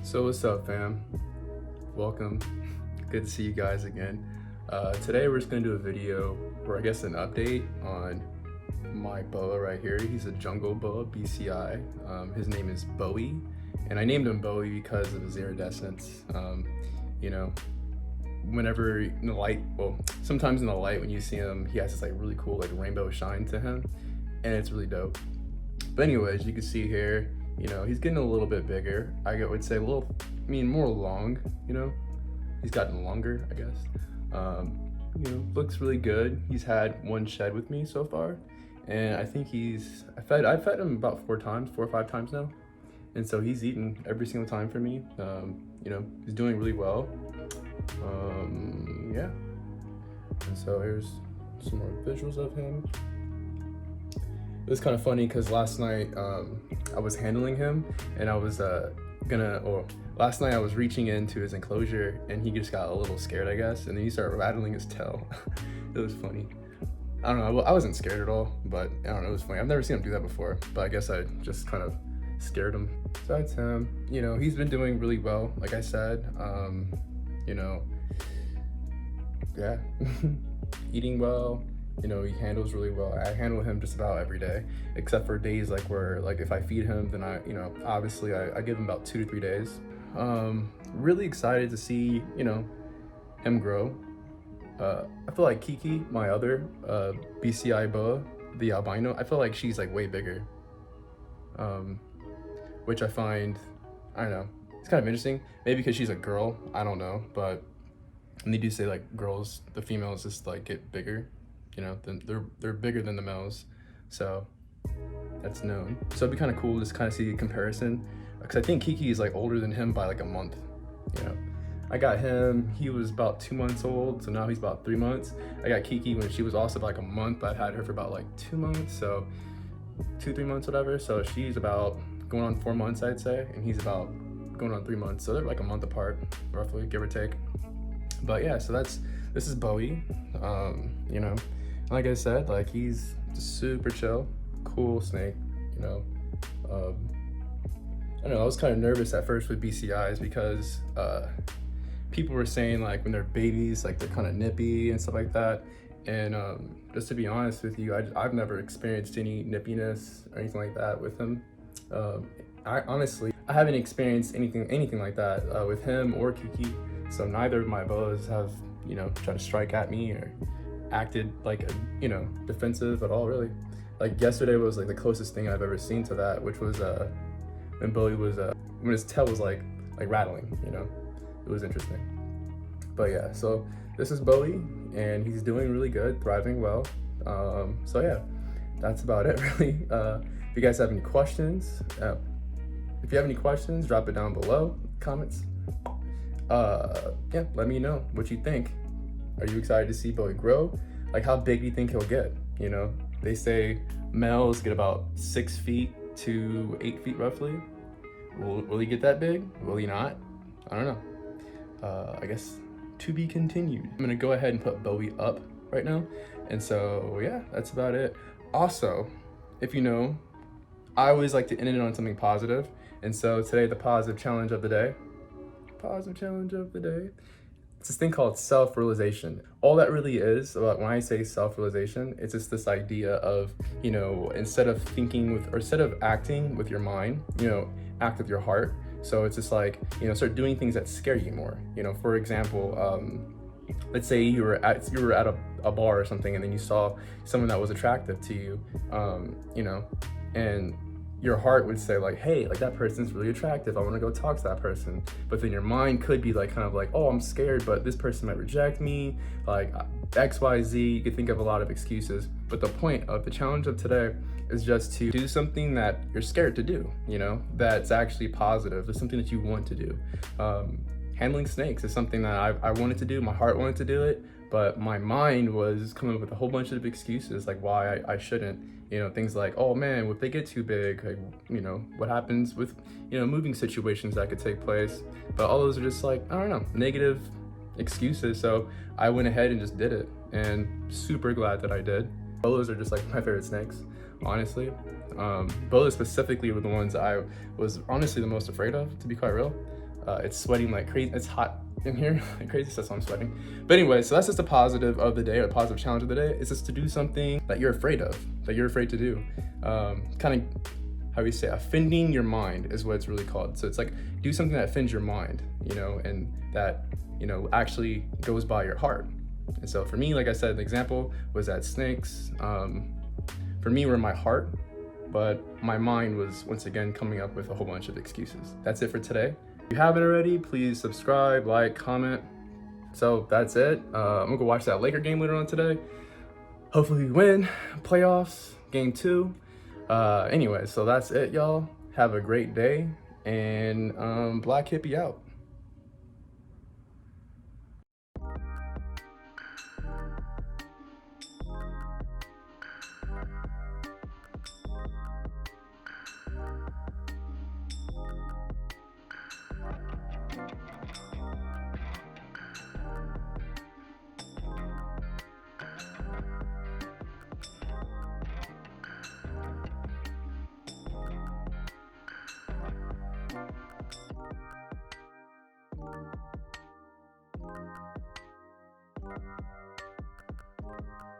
So what's up, fam? Welcome. Good to see you guys again. Today we're just gonna do a video, or I guess an update on my boa right here. He's a jungle boa BCI. His name is Bowie, and I named him Bowie because of his iridescence. You know, whenever in the light, well, sometimes in the light when you see him, he has this like really cool like rainbow shine to him, and it's really dope. But anyways, you can see here, you know, he's getting a little bit bigger. I would say more long, you know? He's gotten longer, I guess. You know, looks really good. He's had one shed with me so far. And I think I've fed him about 4 or 5 times now. And so he's eaten every single time for me. You know, he's doing really well. Yeah. And so here's some more visuals of him. It was kind of funny because last night I was handling him, and I was last night I was reaching into his enclosure, and he just got a little scared, I guess, and then he started rattling his tail. It was funny. I don't know, I wasn't scared at all, but I don't know, it was funny. I've never seen him do that before, but I guess I just kind of scared him. So that's him. You know, he's been doing really well, like I said. You know, yeah, eating well. You know, he handles really well. I handle him just about every day, except for days like where, like if I feed him, then obviously I give him about 2 to 3 days. Really excited to see, you know, him grow. I feel like Kiki, my other BCI Boa, the albino, I feel like she's like way bigger. Which I find, I don't know, it's kind of interesting. Maybe because she's a girl, I don't know, but and they do say like girls, the females just like get bigger. You know, they're bigger than the males, so that's known. So it'd be kind of cool to just kind of see a comparison, because I think Kiki is like older than him by like a month. You know, I got him, he was about 2 months old, so now he's about 3 months. I got Kiki when she was also like a month, but I've had her for about like 2 months, so 2-3 months, whatever. So she's about going on 4 months, I'd say, and he's about going on 3 months, so they're like a month apart, roughly, give or take. But yeah, so this is Bowie. You know, like I said, like he's just super chill, cool snake, you know. I don't know, I was kind of nervous at first with BCIs because people were saying like when they're babies, like they're kind of nippy and stuff like that. And just to be honest with you, I've never experienced any nippiness or anything like that with him. I haven't experienced anything like that with him or Kiki. So neither of my boas have, you know, tried to strike at me or acted like, you know, defensive at all, really. Like yesterday was like the closest thing I've ever seen to that, which was when Bowie was when his tail was like rattling, you know. It was interesting. But yeah, so this is Bowie, and he's doing really good, thriving well. So yeah, that's about it, really. If you guys have any questions, drop it down below, comments. Yeah, let me know what you think. Are you excited to see Bowie grow? Like, how big do you think he'll get? You know, they say males get about 6 feet to 8 feet roughly. Will he get that big? Will he not? I don't know. I guess to be continued. I'm gonna go ahead and put Bowie up right now. And so yeah, that's about it. Also, if you know, I always like to end it on something positive. And so today, the positive challenge of the day. It's this thing called self-realization. All that really is, about when I say self-realization, it's just this idea of, you know, instead of acting with your mind, you know, act with your heart. So it's just like, you know, start doing things that scare you more. You know, for example, let's say you were at a bar or something, and then you saw someone that was attractive to you, you know, and your heart would say like, hey, like that person's really attractive, I want to go talk to that person. But then your mind could be like, kind of like, oh, I'm scared, but this person might reject me, like XYZ. You could think of a lot of excuses. But the point of the challenge of today is just to do something that you're scared to do, you know, that's actually positive. There's something that you want to do. Handling snakes is something that I wanted to do. My heart wanted to do it, but my mind was coming up with a whole bunch of excuses, like why I shouldn't. You know, things like, oh man, if they get too big, like, you know, what happens with, you know, moving situations that could take place. But all those are just like, I don't know, negative excuses. So I went ahead and just did it, and super glad that I did. Boas are just like my favorite snakes, honestly. Boas specifically were the ones I was honestly the most afraid of, to be quite real. It's sweating like crazy. It's hot in here like crazy, so that's why I'm sweating. But anyway, so that's just a positive of the day, or a positive challenge of the day. It's just to do something that you're afraid of, that you're afraid to do. Kind of, how we say, offending your mind is what it's really called. So it's like, do something that offends your mind, you know, and that, you know, actually goes by your heart. And so for me, like I said, the example was that snakes, for me, were in my heart, but my mind was once again coming up with a whole bunch of excuses. That's it for today. If you haven't already, please subscribe, like, comment. So that's it. I'm gonna go watch that Laker game later on today. Hopefully we win playoffs, game 2. Anyway, so that's it, y'all. Have a great day, and Blkhippiee out.